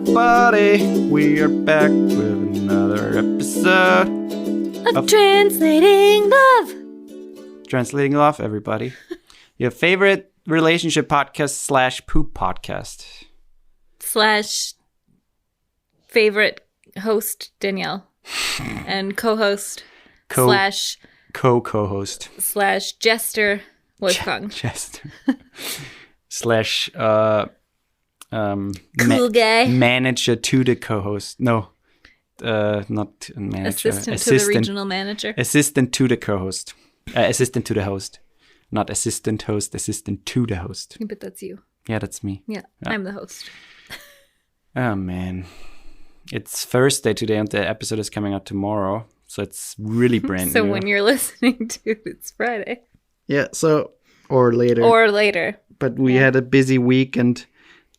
everybody. We are back with another episode of Translating Love. Translating Love, everybody. Your favorite relationship podcast / poop podcast. / favorite host, Danielle. And co-host / co-host / jester, Wolfgang. Jester. / cool guy. Manager to the co-host. No, not manager. Assistant to the regional manager. Assistant to the co-host. Assistant to the host. Not assistant host, assistant to the host. Yeah, but that's you. Yeah, that's me. Yeah, I'm the host. Oh, man. It's Thursday today and the episode is coming out tomorrow. So it's really brand new. So when you're listening to it, it's Friday. Yeah, or later. Or later. But we had a busy week and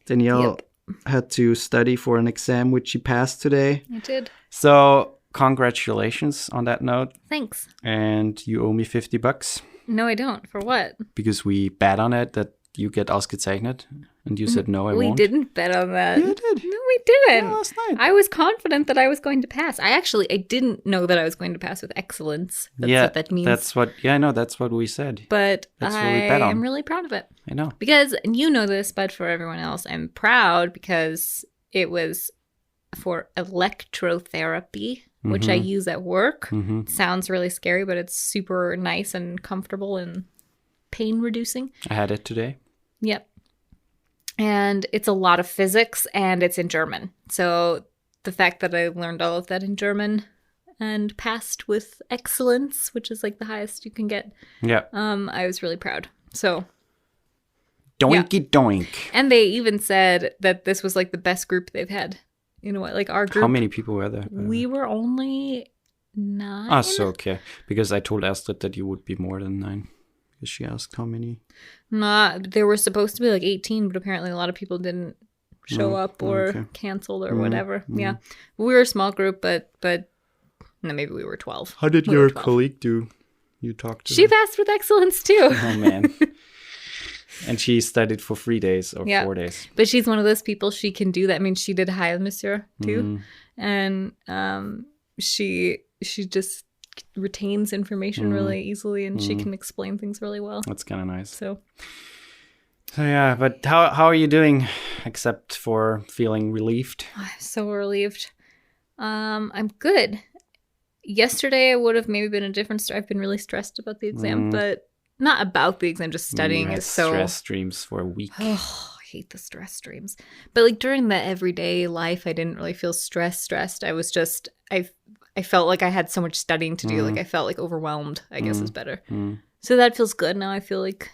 Danielle had to study for an exam, which she passed today. I did. So congratulations on that note. Thanks. And you owe me $50. No, I don't. For what? Because we bet on it that you get ausgezeichnet. And you said, no, I won't. We didn't bet on that. Yeah, I did. No, we didn't. Yeah, last night. I was confident that I was going to pass. I didn't know that I was going to pass with excellence. That's what that means. That's what we said. But that's what we bet on. I'm really proud of it. I know. Because, and you know this, but for everyone else, I'm proud because it was for electrotherapy, which I use at work. It sounds really scary, but it's super nice and comfortable and pain reducing. I had it today. Yep. And it's a lot of physics and it's in German. So the fact that I learned all of that in German and passed with excellence, which is like the highest you can get. Yeah. I was really proud. So doinky doink. And they even said that this was like the best group they've had. You know what? Like our group. How many people were there? We were only 9. Ah, so okay. Because I told Astrid that you would be more than 9. Because she asked how many. Nah, there were supposed to be like 18, but apparently a lot of people didn't show up or canceled or whatever. Yeah. We were a small group, but no, maybe we were 12. How did your colleague do? You talked to She her? passed with excellence too. Oh, man. And she studied for 3 days or 4 days. But she's one of those people, she can do that. I mean, she did Heilmeister too. And she just retains information really easily and she can explain things really well. That's kind of nice. So yeah, but how are you doing except for feeling relieved? I'm so relieved. I'm good. Yesterday I would have maybe been a different story. I've been really stressed about the exam, but not about the exam, just studying is so stress dreams for a week. Oh, I hate the stress dreams. But like during the everyday life, I didn't really feel stressed. I was just I felt like I had so much studying to do. Like I felt like overwhelmed, I guess is better. So that feels good. Now I feel like,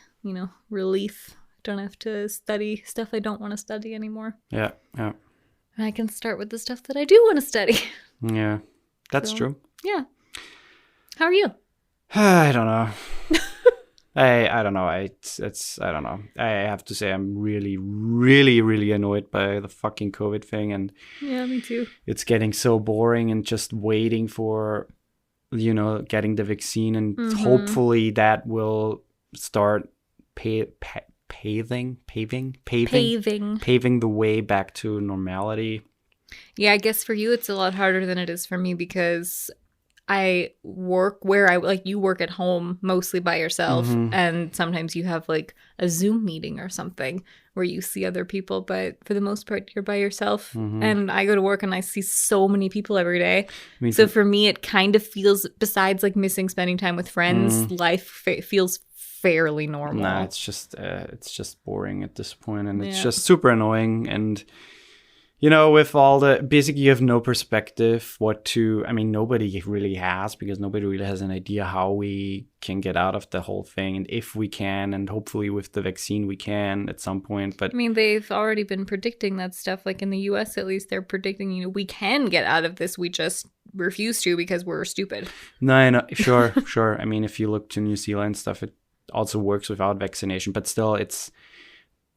relief. Don't have to study stuff I don't want to study anymore. Yeah. And I can start with the stuff that I do want to study. Yeah, that's true. Yeah. How are you? I don't know. I don't know. I don't know. I have to say I'm really, really, really annoyed by the fucking COVID thing, and yeah, me too. It's getting so boring and just waiting for, getting the vaccine, and hopefully that will start paving the way back to normality. Yeah, I guess for you it's a lot harder than it is for me because I work where you work at home mostly by yourself, and sometimes you have like a Zoom meeting or something where you see other people, but for the most part you're by yourself. And I go to work and I see so many people every day. So for me it kind of feels, besides like missing spending time with friends, life feels fairly normal. Nah, it's just boring at this point, and it's just super annoying. And with all the, basically you have no perspective nobody really has, because nobody really has an idea how we can get out of the whole thing, and if we can, and hopefully with the vaccine we can at some point. But they've already been predicting that stuff, like in the US at least, they're predicting, we can get out of this, we just refuse to because we're stupid. No, I know. Sure. If you look to New Zealand stuff, it also works without vaccination, but still it's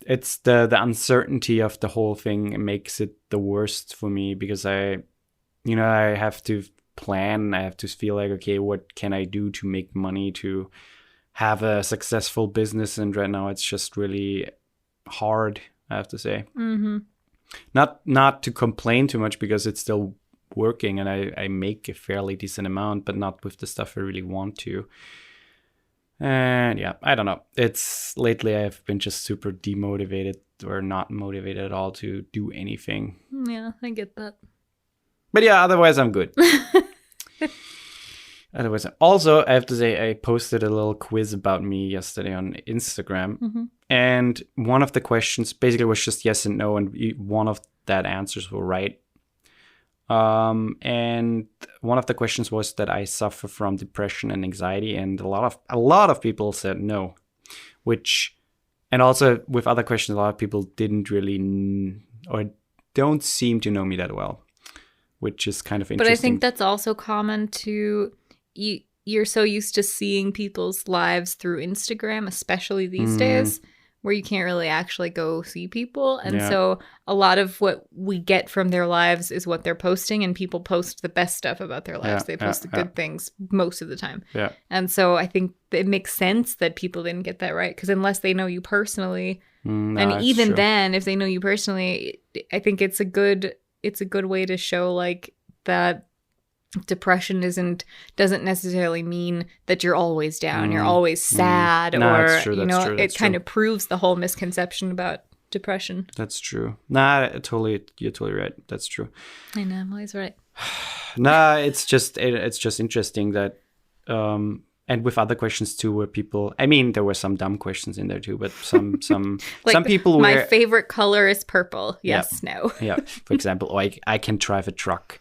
the uncertainty of the whole thing makes it the worst for me, because I have to plan. I have to feel like, okay, what can I do to make money, to have a successful business? And right now it's just really hard, I have to say. not to complain too much because it's still working and I make a fairly decent amount, but not with the stuff I really want to. And yeah, I don't know. It's lately I've been just super demotivated or not motivated at all to do anything. Yeah, I get that. But yeah, otherwise I'm good. Otherwise, also, I have to say, I posted a little quiz about me yesterday on Instagram. And one of the questions basically was just yes and no. And one of that answers were right. And one of the questions was that I suffer from depression and anxiety. And a lot of people said no, and also with other questions, a lot of people didn't really or don't seem to know me that well, which is kind of interesting. But I think that's also common to you're so used to seeing people's lives through Instagram, especially these days, where you can't really actually go see people. And so a lot of what we get from their lives is what they're posting, and people post the best stuff about their lives. They post the good things most of the time. Yeah. And so I think it makes sense that people didn't get that right, because unless they know you personally, and even true. Then if they know you personally, I think it's a good way to show like that depression doesn't necessarily mean that you're always down, you're always sad, or true, you know, it kind of proves the whole misconception about depression. That's true. You're totally right. That's true. I know, I'm always right. It's just interesting that and with other questions too, where people, I mean, there were some dumb questions in there too, but some like some people my favorite color is purple. Yes, no. Yeah. For example, I can drive a truck.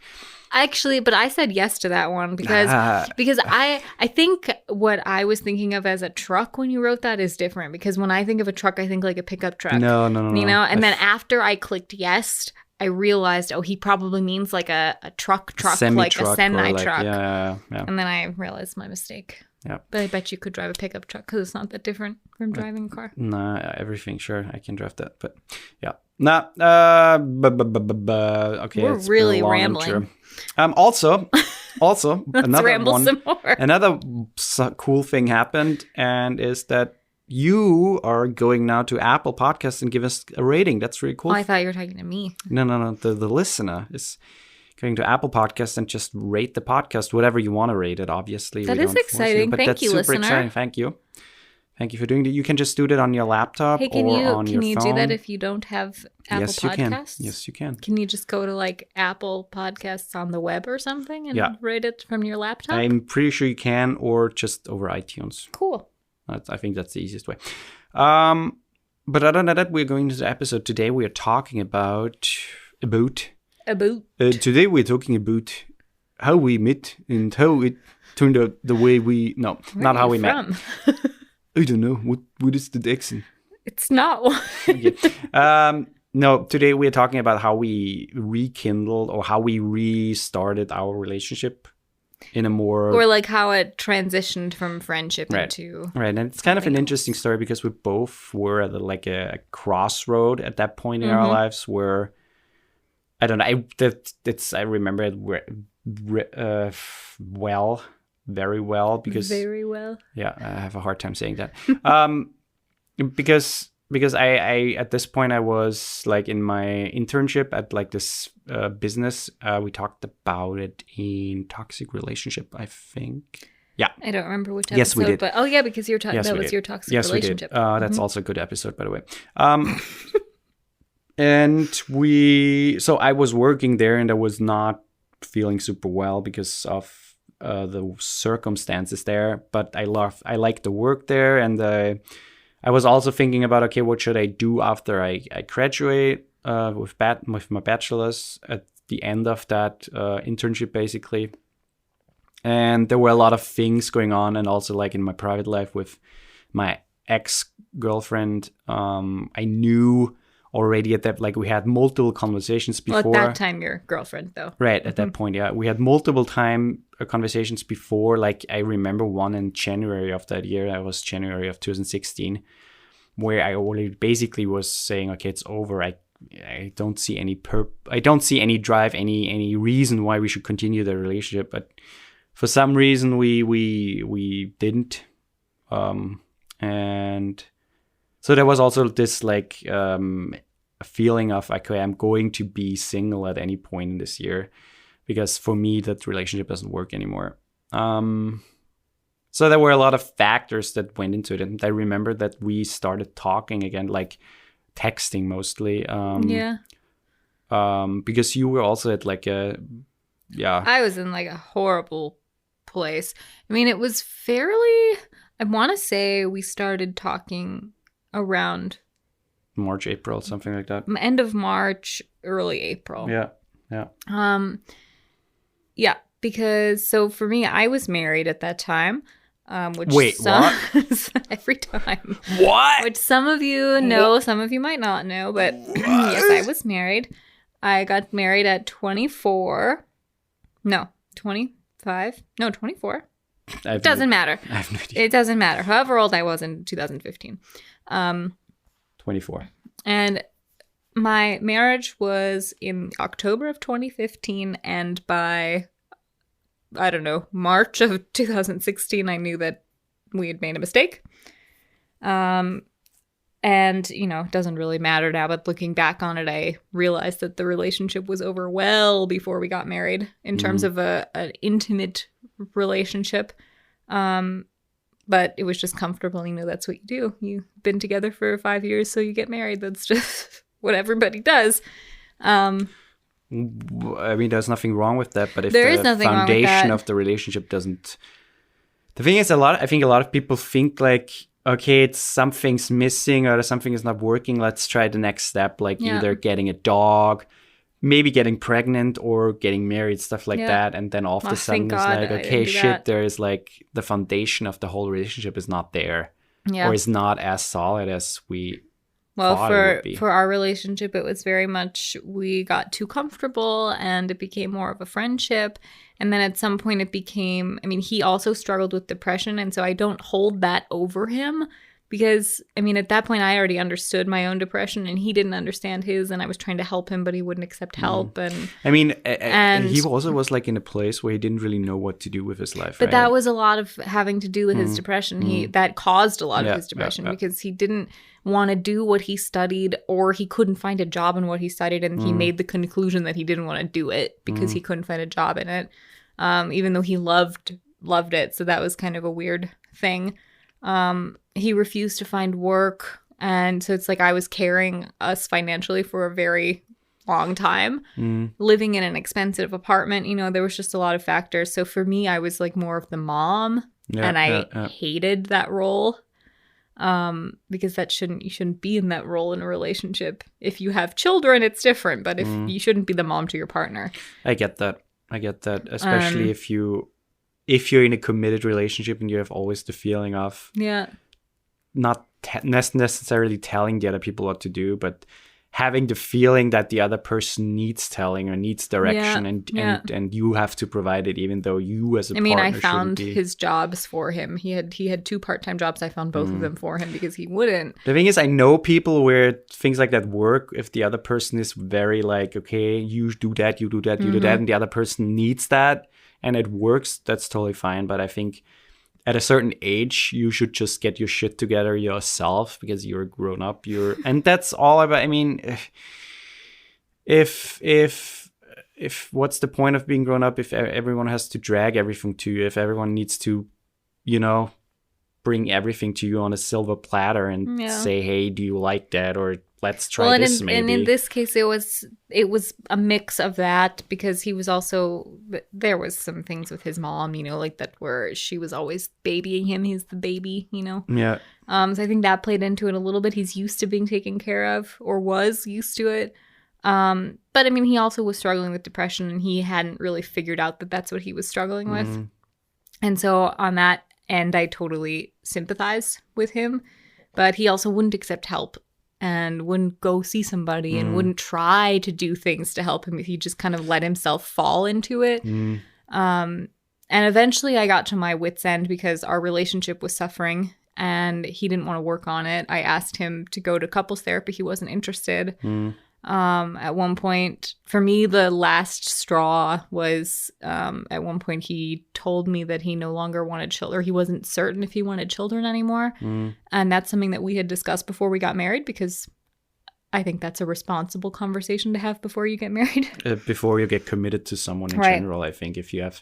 Actually, but I said yes to that one because I think what I was thinking of as a truck when you wrote that is different, because when I think of a truck, I think like a pickup truck. No. You know, and then after I clicked yes, I realized, he probably means like a truck, like a semi-truck. Yeah. And then I realized my mistake. Yeah. But I bet you could drive a pickup truck because it's not that different from driving a car. Nah, everything, sure. I can drive that. But yeah. Okay. We're really rambling. Also another one. Some more. Another cool thing happened, and is that you are going now to Apple Podcasts and give us a rating. That's really cool. Oh, I thought you were talking to me. No. The listener is going to Apple Podcasts and just rate the podcast, whatever you want to rate it, obviously. That is exciting. Thank you, listener. Exciting. Thank you. Thank you for doing that. You can just do that on your laptop or on your phone. Can you do that if you don't have Apple Podcasts? Yes, you can. Can you just go to like Apple Podcasts on the web or something and rate it from your laptop? I'm pretty sure you can, or just over iTunes. Cool. I think that's the easiest way. But other than that, we're going to the episode. Today we are talking about... Today we're talking about how we met and how it turned out the way we... No, not how we met. I don't know. What is the accent? It's not one. No, today we're talking about how we rekindled or how we restarted our relationship in a more... Or like how it transitioned from friendship into... Right, and it's kind of an interesting story because we both were at like a crossroad at that point in our lives where... I don't know. I remember it very well because very well. Yeah, I have a hard time saying that. Because I at this point I was like in my internship at like this business. We talked about it in Toxic Relationship, I think. Yeah. I don't remember which episode. Yes, we did. But because you're talking that was your toxic relationship. Yes, we did. That's also a good episode, by the way. And so I was working there and I was not feeling super well because of the circumstances there, but I liked the work there, and I was also thinking about, okay, what should I do after I graduate with my bachelor's at the end of that internship, basically. And there were a lot of things going on, and also like in my private life with my ex-girlfriend, I knew already at that, like we had multiple conversations before. Well, at that time, your girlfriend, though. Right, at that point, yeah. We had multiple conversations before. Like I remember one in January of that year. That was January of 2016, where I already basically was saying, okay, it's over. I don't see any I don't see any drive, any reason why we should continue the relationship. But for some reason, we didn't. And so there was also this like a feeling of, okay, I'm going to be single at any point in this year, because for me that relationship doesn't work anymore. So there were a lot of factors that went into it, and I remember that we started talking again, like texting mostly. Because you were also at like a, I was in like a horrible place. I mean, it was fairly, I want to say we started talking around March, April, something like that. End of March, early April. Yeah. Yeah, because so for me, I was married at that time. Which Wait, what? Every time. What? Which some of you know, some of you might not know, but yes, I was married. I got married at 24. No, 25. No, 24. It doesn't matter. I have no idea. It doesn't matter. However old I was in 2015. 24. And my marriage was in October of 2015, and by, I don't know, March of 2016, I knew that we had made a mistake. And, you know, it doesn't really matter now, but looking back on it, I realized that the relationship was over well before we got married in terms of an intimate relationship. But it was just comfortable. You know, that's what you do. You've been together for 5 years, so you get married. That's just what everybody does. I mean, there's nothing wrong with that, but if there is the nothing foundation wrong with that. of the relationship doesn't... The thing is, I think a lot of people think like, okay, it's something's missing or something is not working. Let's try the next step, like either getting a dog, maybe getting pregnant or getting married, stuff like that. And then all of a sudden it's like, okay, shit, there is like the foundation of the whole relationship is not there or is not as solid as we thought it would be. For our relationship, it was very much we got too comfortable and it became more of a friendship. And then at some point it became, I mean, he also struggled with depression. And so I don't hold that over him because, I mean, at that point I already understood my own depression and he didn't understand his. And I was trying to help him, but he wouldn't accept help. And I mean, and he also was like in a place where he didn't really know what to do with his life. But right? that was a lot of having to do with his depression. That caused a lot of his depression because he didn't want to do what he studied, or he couldn't find a job in what he studied, and he made the conclusion that he didn't want to do it because he couldn't find a job in it, even though he loved it. So that was kind of a weird thing. He refused to find work, and so it's like I was carrying us financially for a very long time, living in an expensive apartment. You know, there was just a lot of factors. So for me, I was like more of the mom, and I hated that role. Because you shouldn't be in that role in a relationship. If you have children, it's different, but if you shouldn't be the mom to your partner. I get that, especially if you're in a committed relationship and you have always the feeling of not necessarily telling the other people what to do, but having the feeling that the other person needs telling or needs direction, and you have to provide it, even though you as a partner I found his jobs for him. He had 2 part-time jobs. I found both of them for him because he wouldn't. The thing is, I know people where things like that work if the other person is very like, okay, you do that, you do that, you do that, and the other person needs that, and it works. That's totally fine. But I think at a certain age, you should just get your shit together yourself because you're grown up. And that's all about. I mean, if what's the point of being grown up if everyone has to drag everything to you? If everyone needs to, bring everything to you on a silver platter and say, "Hey, do you like that?" or "Let's try this." Maybe. And in this case, it was a mix of that because he was also, there was some things with his mom, like that where she was always babying him. He's the baby, Yeah. So I think that played into it a little bit. He's used to being taken care of, or was used to it. But I mean, he also was struggling with depression, and he hadn't really figured out that that's what he was struggling with. And so on that end, I totally sympathize with him. But he also wouldn't accept help and wouldn't go see somebody and wouldn't try to do things to help him. He just kind of let himself fall into it. And eventually I got to my wit's end because our relationship was suffering and he didn't want to work on it. I asked him to go to couples therapy. He wasn't interested. At one point, for me, the last straw was at one point he told me that he no longer wanted children, or he wasn't certain if he wanted children anymore. And that's something that we had discussed before we got married because I think that's a responsible conversation to have before you get married. Before you get committed to someone in Right. general, I think if you have...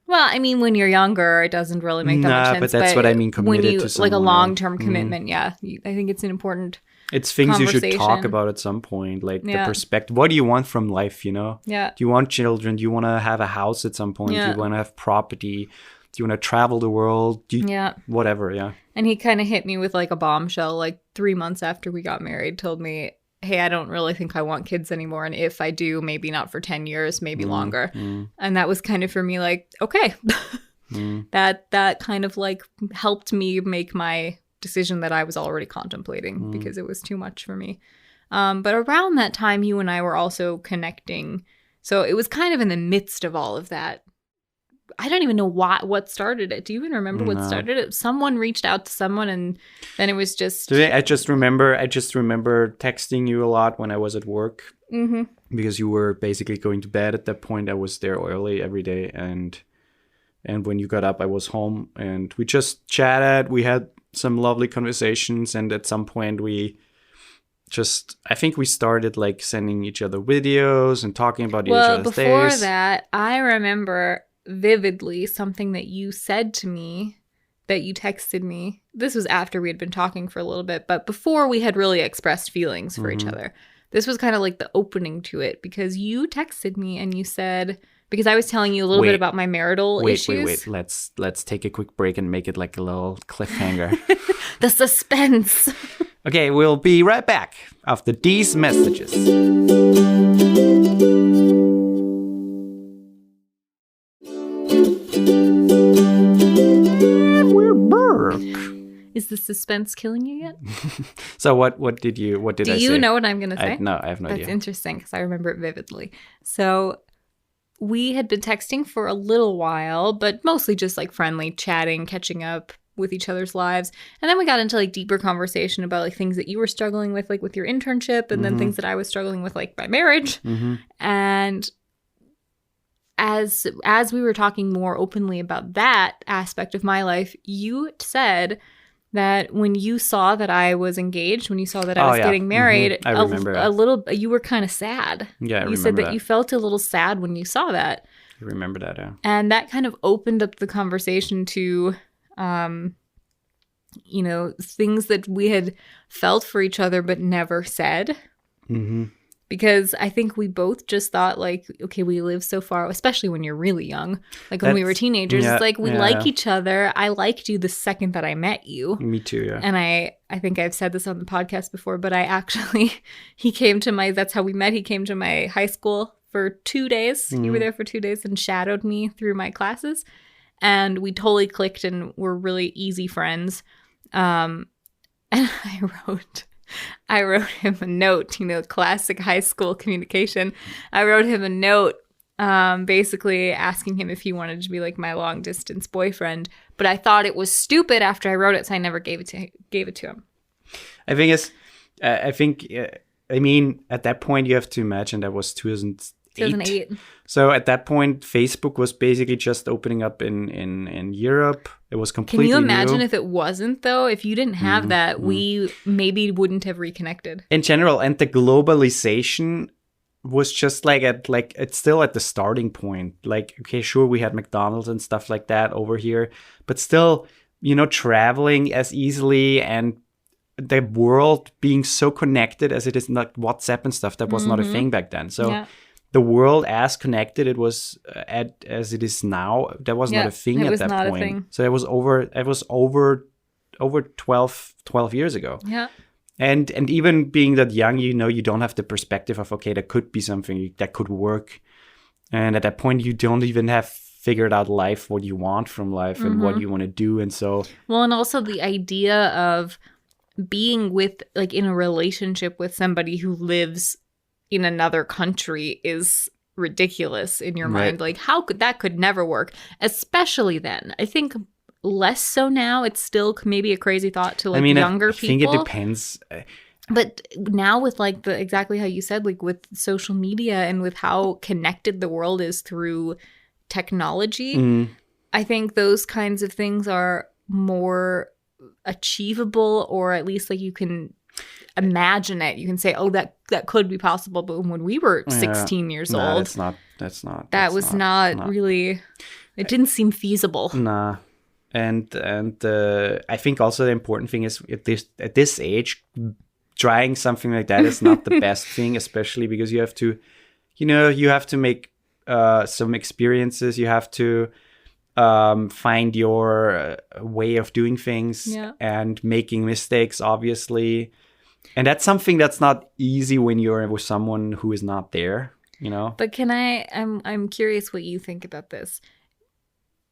Well, I mean, when you're younger, it doesn't really make that much sense. But that's what I mean, when committed you, to someone. like a long-term commitment, yeah. I think it's an important It's things you should talk conversation. about at some point, like the Yeah. perspective. What do you want from life, you know? Yeah. Do you want children? Do you want to have a house at some point? Yeah. Do you want to have property? Do you want to travel the world? Yeah. Whatever, yeah. And he kind of hit me with like a bombshell, like 3 months after we got married, told me, hey, I don't really think I want kids anymore. And if I do, maybe not for 10 years, maybe longer. And that was kind of for me like, okay. That kind of like helped me make my decision that I was already contemplating because it was too much for me. But around that time, you and I were also connecting. So it was kind of in the midst of all of that. I don't even know what started it. Do you even remember what started it? Someone reached out to someone, and then it was just... I just remember texting you a lot when I was at work because you were basically going to bed at that point. I was there early every day, and when you got up, I was home, and we just chatted. We had some lovely conversations, and at some point I think we started like sending each other videos and talking about each other's days. Well, before that, I remember vividly something that you said to me, that you texted me. This was after we had been talking for a little bit, but before we had really expressed feelings for each other. This was kind of like the opening to it, because you texted me and you said, because I was telling you a little bit about my marital issues. Wait. Let's take a quick break and make it like a little cliffhanger. The suspense. Okay, we'll be right back after these messages. Is the suspense killing you yet? So what did I say? Do you know what I'm going to say? No, I have no idea. That's interesting because I remember it vividly. So we had been texting for a little while, but mostly just like friendly, chatting, catching up with each other's lives. And then we got into like deeper conversation about like things that you were struggling with, like with your internship, and then things that I was struggling with, like my marriage. And as we were talking more openly about that aspect of my life, you said that when you saw that I was engaged, when you saw that I was getting married, I remember a little, you were kind of sad. Yeah, I remember you said that that. you felt a little sad when you saw that. I remember that, yeah. And that kind of opened up the conversation to, you know, things that we had felt for each other but never said. Because I think we both just thought like, okay, we live so far, especially when you're really young. Like when we were teenagers, it's like we like each other. I liked you the second that I met you. Me too, yeah. And I think I've said this on the podcast before, but that's how we met. He came to my high school for 2 days. You were there for 2 days and shadowed me through my classes. And we totally clicked and were really easy friends. And I wrote him a note, you know, classic high school communication. I wrote him a note basically asking him if he wanted to be like my long distance boyfriend. But I thought it was stupid after I wrote it, so I never gave it to him. I mean, at that point, you have to imagine that was 2008. 2008. So at that point, Facebook was basically just opening up in Europe. It was completely new. Can you imagine new. if it wasn't, though? If you didn't have that, we maybe wouldn't have reconnected. In general, and the globalization was just it's still at the starting point. Like, okay, sure, we had McDonald's and stuff like that over here, but still, you know, traveling as easily and the world being so connected as it is, like WhatsApp and stuff, that was not a thing back then. So the world as connected it was as it is now, that was not a thing at that point. So it was over 12 years ago. Yeah. And even being that young, you know, you don't have the perspective of, okay, that could be something that could work. And at that point, you don't even have figured out life, what you want from life and what you want to do. And so... Well, and also the idea of being with, like, in a relationship with somebody who lives in another country is ridiculous in your mind. Like, how could never work, especially then. I think less so now. It's still maybe a crazy thought to younger people. I think it depends. But now with like exactly how you said, like with social media and with how connected the world is through technology, I think those kinds of things are more achievable, or at least like you can imagine it. You can say, oh, that could be possible. But when we were 16 years old, that was not really, it didn't seem feasible. Nah. And I think also the important thing is at this age, trying something like that is not the best thing, especially because you have to, you have to make some experiences. You have to find your way of doing things and making mistakes, obviously. And that's something that's not easy when you're with someone who is not there, But I'm curious what you think about this.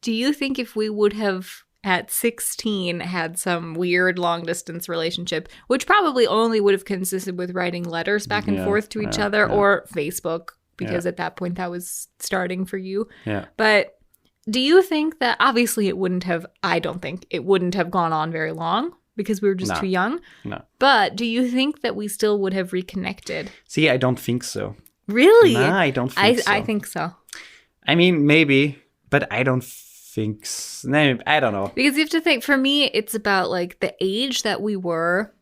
Do you think if we would have at 16 had some weird long distance relationship, which probably only would have consisted with writing letters back and forth to each other or Facebook, because at that point that was starting for you. Yeah. But do you think that obviously I don't think it wouldn't have gone on very long because we were just too young? No. But do you think that we still would have reconnected? See, I don't think so. Really? Nah, I don't think so. I think so. I mean, maybe, but I don't think so. No, I don't know. Because you have to think, for me, it's about like the age that we were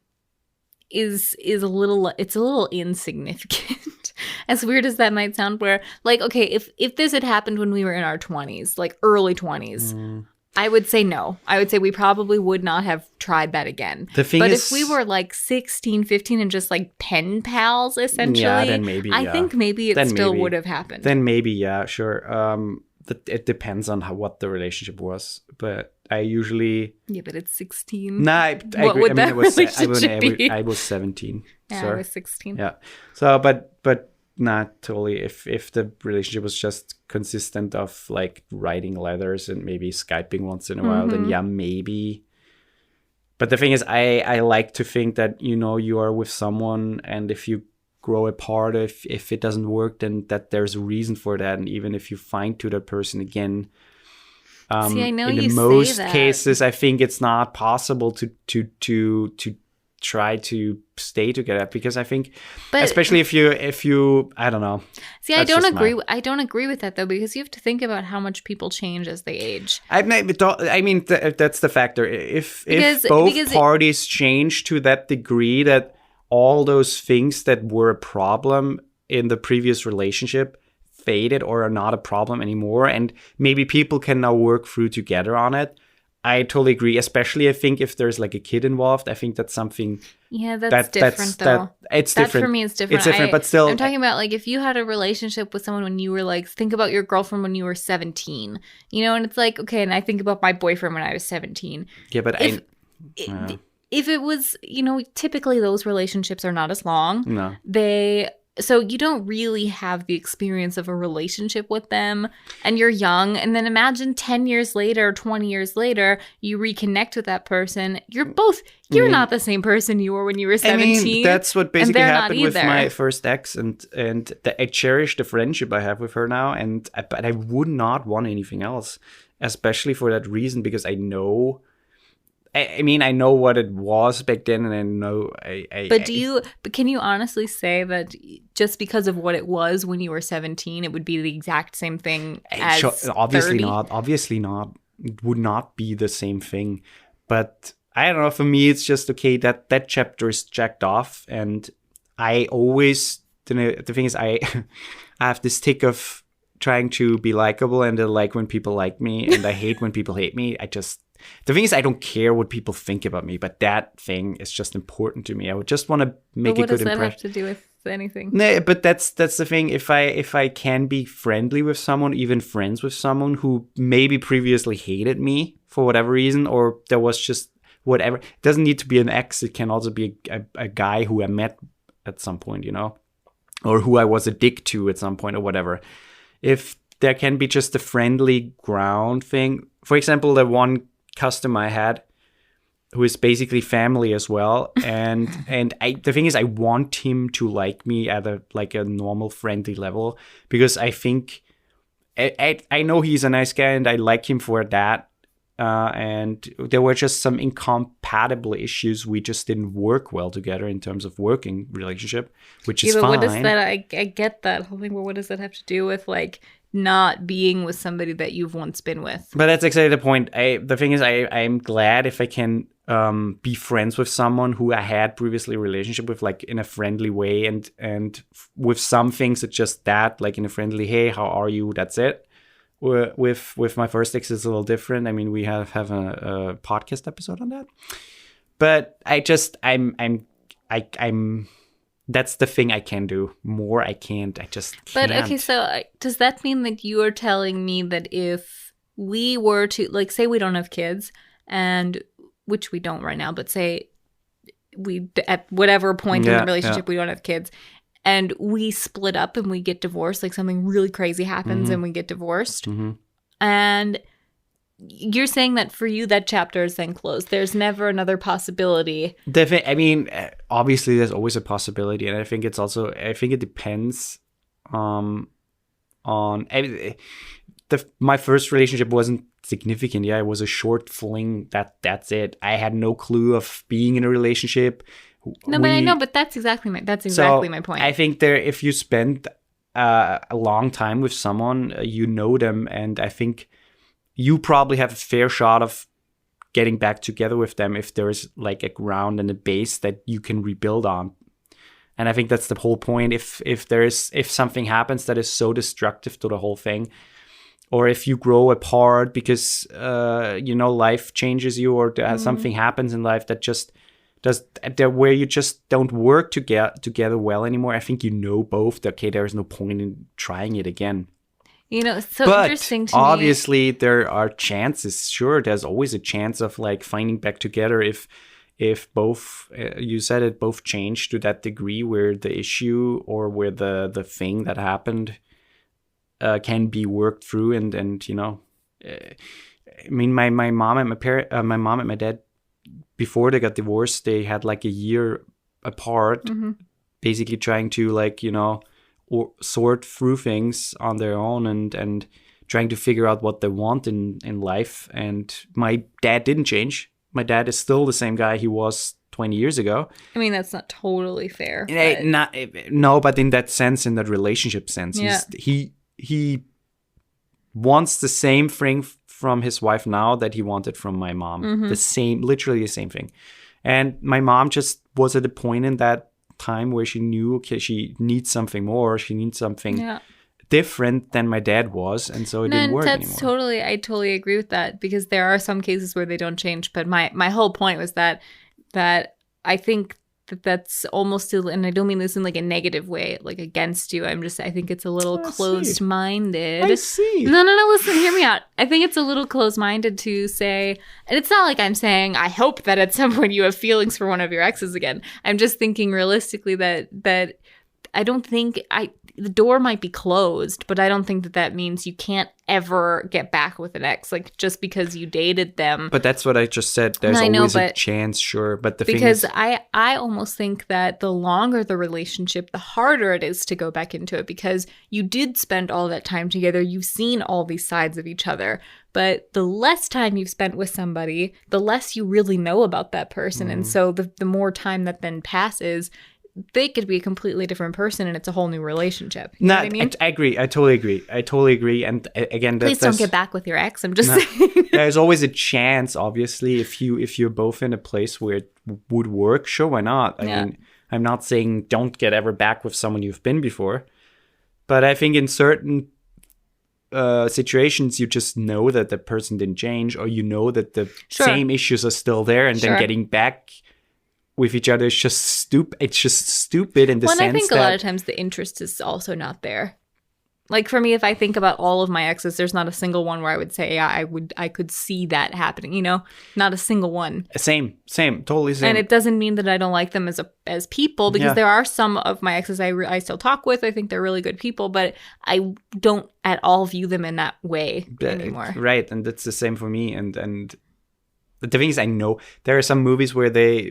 is a little insignificant. As weird as that might sound, where like, okay, if this had happened when we were in our 20s, like early 20s, I would say no. I would say we probably would not have tried that again. But if we were like 16, 15 and just like pen pals, essentially, then maybe, I think maybe it still would have happened. Then maybe, yeah, sure. It depends on what the relationship was. But I usually... Yeah, but it's 16. Nah, I what agree. would that relationship be? I was 17. Yeah, so. I was 16. Yeah. So, but not totally. If the relationship was just consistent of like writing letters and maybe Skyping once in a while, then yeah, maybe. But the thing is, I like to think that, you are with someone, and if you grow apart, if it doesn't work, then that there's a reason for that. And even if you find to that person again, See, I know in most cases, I think it's not possible to try to stay together, because I think, especially if you I don't know. See, I don't agree. I don't agree with that though, because you have to think about how much people change as they age. I mean, that's the factor. If both parties change to that degree that all those things that were a problem in the previous relationship faded or are not a problem anymore, and maybe people can now work through together on it, I totally agree. Especially, I think if there's like a kid involved, I think that's something. Yeah, that's different though. It's that different. For me, it's different. It's different, but still. I'm talking about like if you had a relationship with someone when you were like, think about your girlfriend when you were 17, and it's like, okay, and I think about my boyfriend when I was 17. Yeah, but if it was, typically those relationships are not as long. No. So you don't really have the experience of a relationship with them, and you're young, and then imagine 10 years later, 20 years later, you reconnect with that person. You're not the same person you were when you were 17. I mean, that's what basically happened with my first ex, and I cherish the friendship I have with her now, but I would not want anything else, especially for that reason, because I know... I mean, I know what it was back then, and I know. But can you honestly say that just because of what it was when you were 17, it would be the exact same thing as obviously 30? not. Obviously not. It would not be the same thing. But I don't know. For me, it's just okay. That chapter is checked off, and I always the thing is I have this tick of trying to be likable, and I like when people like me, and I hate when people hate me. The thing is, I don't care what people think about me, but that thing is just important to me. I would just want to make a good impression. What does that have to do with anything? No, but that's the thing. If I can be friendly with someone, even friends with someone who maybe previously hated me for whatever reason, or there was just whatever. It doesn't need to be an ex. It can also be a guy who I met at some point, or who I was a dick to at some point, or whatever. If there can be just a friendly ground thing. For example, the one customer I had, who is basically family as well, and the thing is, I want him to like me at a normal friendly level, because I think I know he's a nice guy and I like him for that, and there were just some incompatible issues. We just didn't work well together in terms of working relationship, which is fine. What does that? I get that whole thing, but what does that have to do with like not being with somebody that you've once been with? But that's exactly the point. The thing is, I'm glad if I can be friends with someone who I had previously a relationship with, like in a friendly way, and with some things it's just that, like in a friendly, hey, how are you? That's it. With my first ex, it's a little different. I mean, we have a podcast episode on that, but I'm that's the thing I can do. More I can't. I just can't. But okay, so does that mean that you are telling me that if we were to, like, say we don't have kids, and which we don't right now, but say we at whatever point in the relationship we don't have kids, and we split up and we get divorced, like something really crazy happens and we get divorced, and you're saying that for you that chapter is then closed. There's never another possibility. I mean, obviously there's always a possibility, and I think it depends on my first relationship wasn't significant. Yeah, it was a short fling. That's it. I had no clue of being in a relationship. No, but I know, but that's exactly my point. I think if you spend a long time with someone, you know them, and I think you probably have a fair shot of getting back together with them if there's like a ground and a base that you can rebuild on. And I think that's the whole point. If something happens that is so destructive to the whole thing, or if you grow apart because life changes you, or something happens in life that just where you just don't work together well anymore, I think both that, okay, there's no point in trying it again. It's so interesting to me. But obviously there are chances. Sure, there's always a chance of like finding back together if both you said it, both change to that degree where the issue or where the thing that happened can be worked through, and I mean, my mom and my dad, before they got divorced, they had like a year apart, basically trying to or sort through things on their own and trying to figure out what they want in life. And my dad didn't change. My dad is still the same guy he was 20 years ago. I mean, that's not totally fair. But in that sense, in that relationship sense, he wants the same thing from his wife now that he wanted from my mom. Literally the same thing. And my mom just was at a point in that time where she knew, okay, she needs something more. She needs something different than my dad was, and so it didn't work anymore. I totally agree with that, because there are some cases where they don't change. But my whole point was that I think that's almost, and I don't mean this in like a negative way, like against you. I think it's a little closed-minded. I see. No, listen, hear me out. I think it's a little closed-minded to say, and it's not like I'm saying, I hope that at some point you have feelings for one of your exes again. I'm just thinking realistically that I don't think the door might be closed, but I don't think that means you can't ever get back with an ex, like just because you dated them. But that's what I just said. There's always a chance, sure. But the thing is, I almost think that the longer the relationship, the harder it is to go back into it, because you did spend all that time together. You've seen all these sides of each other. But the less time you've spent with somebody, the less you really know about that person. And so the more time that then passes, they could be a completely different person, and it's a whole new relationship. You know what I mean? I agree. I totally agree. And again, please don't get back with your ex. I'm just saying. There's always a chance, obviously, if you're both in a place where it would work. Sure, why not? I mean, I'm not saying don't get ever back with someone you've been before, but I think in certain situations, you just know that the person didn't change, or that the same issues are still there, and then getting back with each other is just stupid. It's just stupid in the sense that... I think a lot of times the interest is also not there. Like for me, if I think about all of my exes, there's not a single one where I would say, yeah, I could see that happening, Not a single one. Same, totally same. And it doesn't mean that I don't like them as people, because there are some of my exes I still talk with. I think they're really good people, but I don't at all view them in that way anymore. Right, and that's the same for me. And the thing is, I know there are some movies where they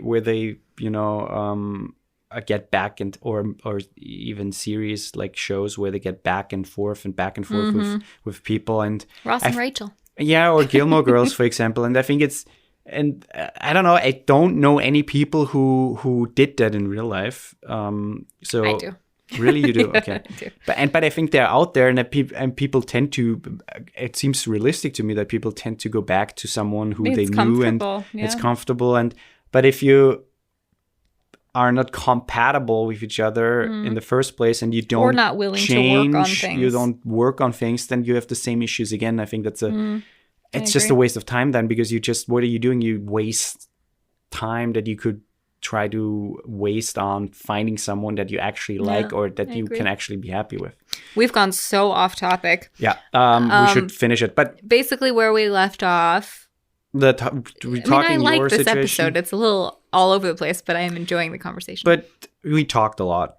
get back and or even series like shows where they get back and forth with people, and Ross and Rachel. Yeah, or Gilmore Girls, for example. And I think I don't know. I don't know any people who did that in real life. So I do. Really, you do? Yeah, Okay. I do. But I think they're out there, and people tend to. It seems realistic to me that people tend to go back to someone who they It's knew, and comfortable, it's yeah. comfortable. But if you are not compatible with each other in the first place, and you don't Or not willing to work on things. you don't work on things, then you have the same issues again. I think that's it's just a agree. waste of time then, because what are you doing? You waste time that you could try to waste on finding someone that you actually like, or that you agree. can actually be happy with. We've gone so off topic. Yeah, we should finish it. But Basically, where we left off. I like this situation. Episode. It's a little all over the place, but I am enjoying the conversation. But we talked a lot.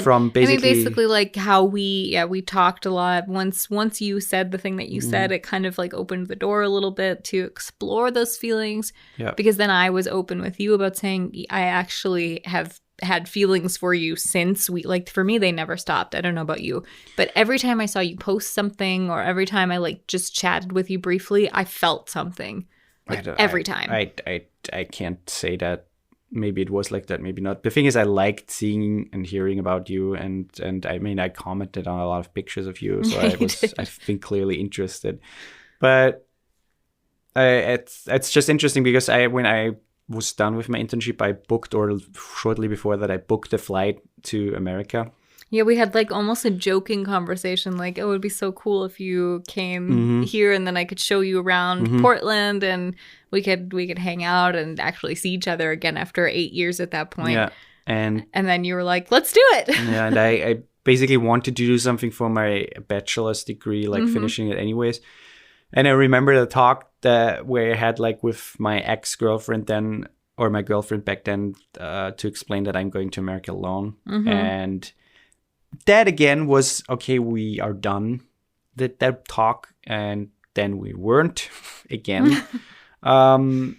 From basically, like how we talked a lot. Once you said the thing that you said, it kind of like opened the door a little bit to explore those feelings. Yeah. Because then I was open with you about saying I actually have had feelings for you since for me, they never stopped. I don't know about you, but every time I saw you post something, or every time I like just chatted with you briefly, I felt something. Every time. I can't say that. Maybe it was like that, maybe not. The thing is, I liked seeing and hearing about you, and I mean, I commented on a lot of pictures of you, so I've been clearly interested. But it's just interesting because when I was done with my internship, I booked, or shortly before that, I booked a flight to America. Yeah, we had like almost a joking conversation, like, oh, it would be so cool if you came here, and then I could show you around Portland, and we could hang out and actually see each other again after 8 years at that point. Yeah, and then you were like, let's do it. Yeah, and I basically wanted to do something for my bachelor's degree, like finishing it anyways. And I remember the talk where I had like with my ex-girlfriend then, or my girlfriend back then, to explain that I'm going to America alone. And that again was, okay, we are done that talk, and then we weren't again. And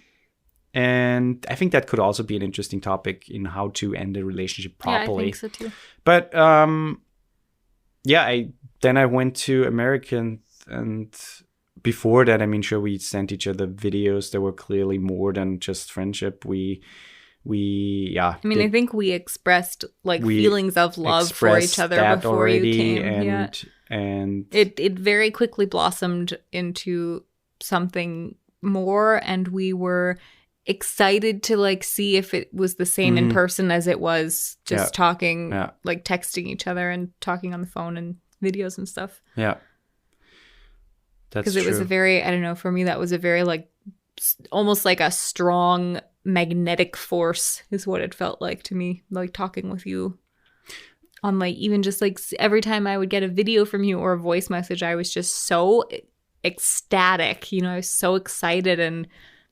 I think that could also be an interesting topic in how to end a relationship properly. Yeah, I think so too. But I went to America, and before that, I mean, sure, we sent each other videos. There were clearly more than just friendship. I think we expressed feelings of love for each other before already, you came. And it very quickly blossomed into something more, and we were excited to see if it was the same in person as it was just talking, texting each other and talking on the phone and videos and stuff. Yeah. That's because it was a very, I don't know, for me that was a very almost like a strong magnetic force is what it felt like to me, like talking with you on even just every time I would get a video from you or a voice message, I was just so ecstatic, I was so excited, and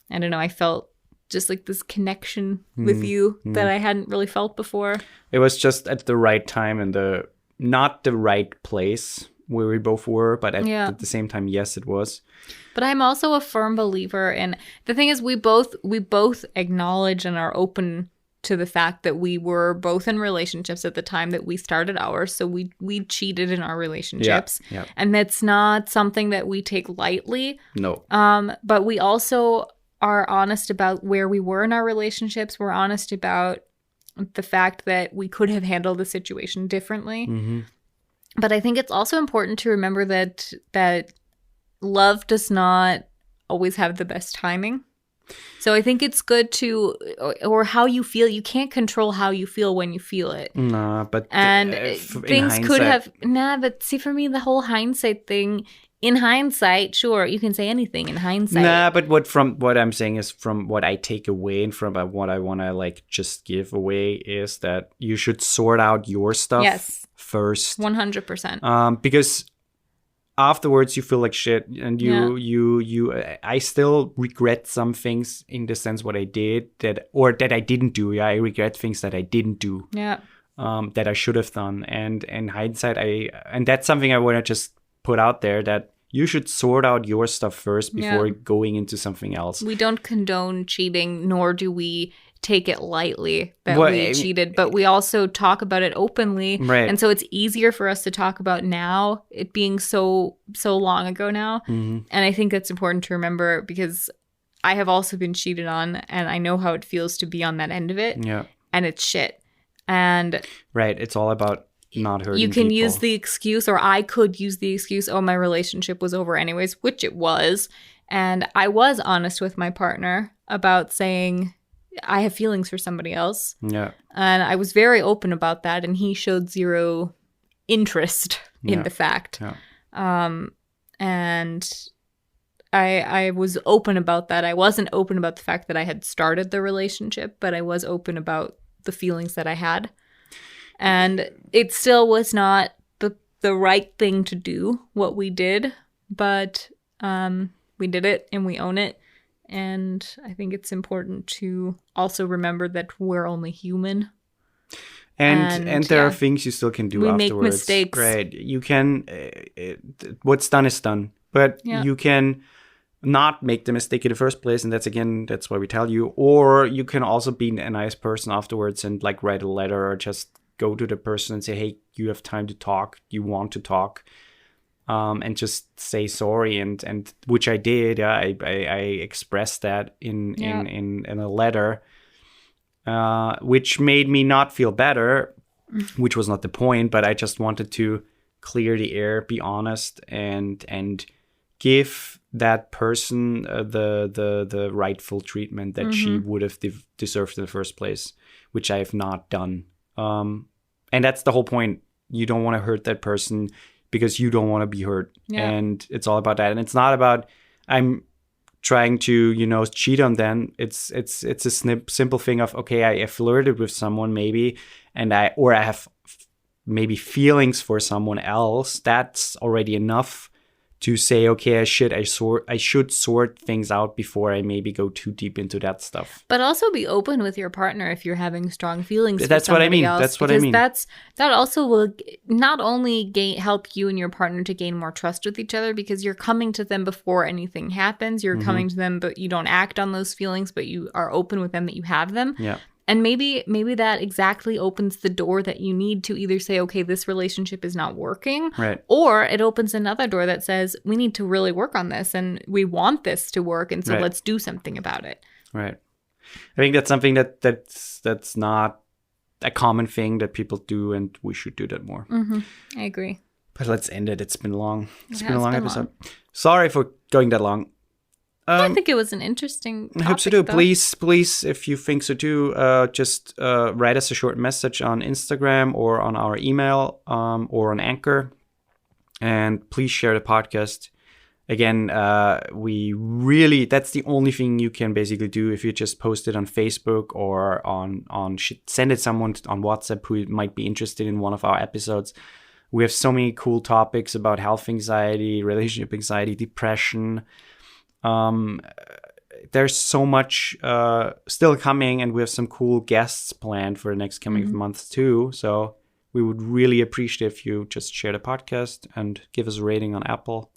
I don't know, I felt just this connection with you that I hadn't really felt before. It was just at the right time and not the right place where we both were, but at the same time, yes, it was. But I'm also a firm believer in, the thing is, we both acknowledge and are open to the fact that we were both in relationships at the time that we started ours. So we cheated in our relationships. Yeah. And that's not something that we take lightly. No. But we also are honest about where we were in our relationships. We're honest about the fact that we could have handled the situation differently. Mm-hmm. But I think it's also important to remember that love does not always have the best timing. So I think it's good to, or how you feel. You can't control how you feel when you feel it. Nah, but things could have. But see, for me, the whole hindsight thing. In hindsight, sure, you can say anything in hindsight. Nah, but what I'm saying is, from what I take away and from what I want to just give away, is that you should sort out your stuff first. 100%. Because afterwards you feel like shit, and I still regret some things in the sense what I did that I didn't do. Yeah, I regret things that I didn't do. Yeah. That I should have done, and in hindsight, and that's something I want to just put out there, that you should sort out your stuff first before going into something else. We don't condone cheating, nor do we take it lightly that we cheated, but we also talk about it openly. Right. And so it's easier for us to talk about now, it being so long ago now. Mm-hmm. And I think that's important to remember, because I have also been cheated on, and I know how it feels to be on that end of it. Yeah. And it's shit. And right, it's all about not hurting you can people. use the excuse, or I could use the excuse, oh, my relationship was over anyways, which it was. And I was honest with my partner about saying I have feelings for somebody else. Yeah. And I was very open about that, and he showed zero interest in the fact. Yeah. And I was open about that. I wasn't open about the fact that I had started the relationship, but I was open about the feelings that I had. And it still was not the right thing to do, what we did, but we did it and we own it. And I think it's important to also remember that we're only human. And there are things you still can do afterwards. We make mistakes. Right. You can, what's done is done. But you can not make the mistake in the first place. And that's why we tell you. Or you can also be a nice person afterwards and like write a letter or just go to the person and say, hey, you have time to talk. You want to talk. And just say sorry. And which I did. I expressed that in a letter. Which made me not feel better, which was not the point, but I just wanted to clear the air, be honest, and give that person the rightful treatment that she would have deserved in the first place, which I have not done. And that's the whole point. You don't want to hurt that person because you don't want to be hurt. Yeah. And it's all about that. And it's not about I'm trying to, cheat on them. It's a simple thing of, okay, I flirted with someone maybe, and I have maybe feelings for someone else. That's already enough to say, okay, I should sort things out before I maybe go too deep into that stuff. But also be open with your partner if you're having strong feelings. That's what I mean. That's what I mean. That also will not only help you and your partner to gain more trust with each other, because you're coming to them before anything happens. You're coming to them, but you don't act on those feelings, but you are open with them that you have them. Yeah. And maybe that exactly opens the door that you need to either say, okay, this relationship is not working. Right. Or it opens another door that says, we need to really work on this and we want this to work. And so let's do something about it. Right. I think that's something that's not a common thing that people do, and we should do that more. Mm-hmm. I agree. But let's end it. It's been long. It's been a long episode. Sorry for going that long. I think it was an interesting topic, I hope so too. Though. Please, if you think so too, just write us a short message on Instagram or on our email or on Anchor. And please share the podcast. Again, that's the only thing you can basically do. If you just post it on Facebook or send it someone on WhatsApp who might be interested in one of our episodes. We have so many cool topics about health anxiety, relationship anxiety, depression. There's so much still coming, and we have some cool guests planned for the next coming months too. So we would really appreciate if you just share the podcast and give us a rating on Apple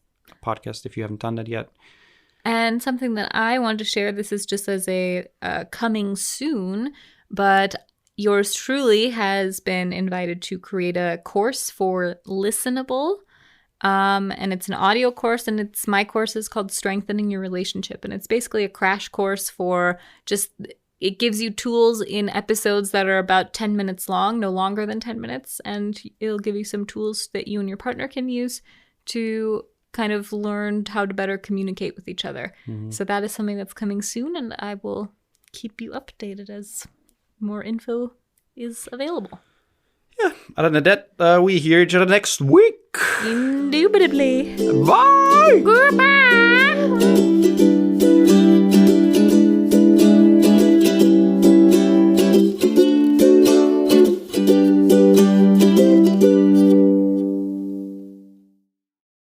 Podcast if you haven't done that yet. And something that I wanted to share, this is just as a coming soon, but yours truly has been invited to create a course for Listenable. And it's an audio course, and my course is called Strengthening Your Relationship. And it's basically a crash course it gives you tools in episodes that are about 10 minutes long, no longer than 10 minutes. And it'll give you some tools that you and your partner can use to kind of learn how to better communicate with each other. Mm-hmm. So that is something that's coming soon, and I will keep you updated as more info is available. Yeah, other than that, we hear each other next week. Indubitably. Bye. Goodbye.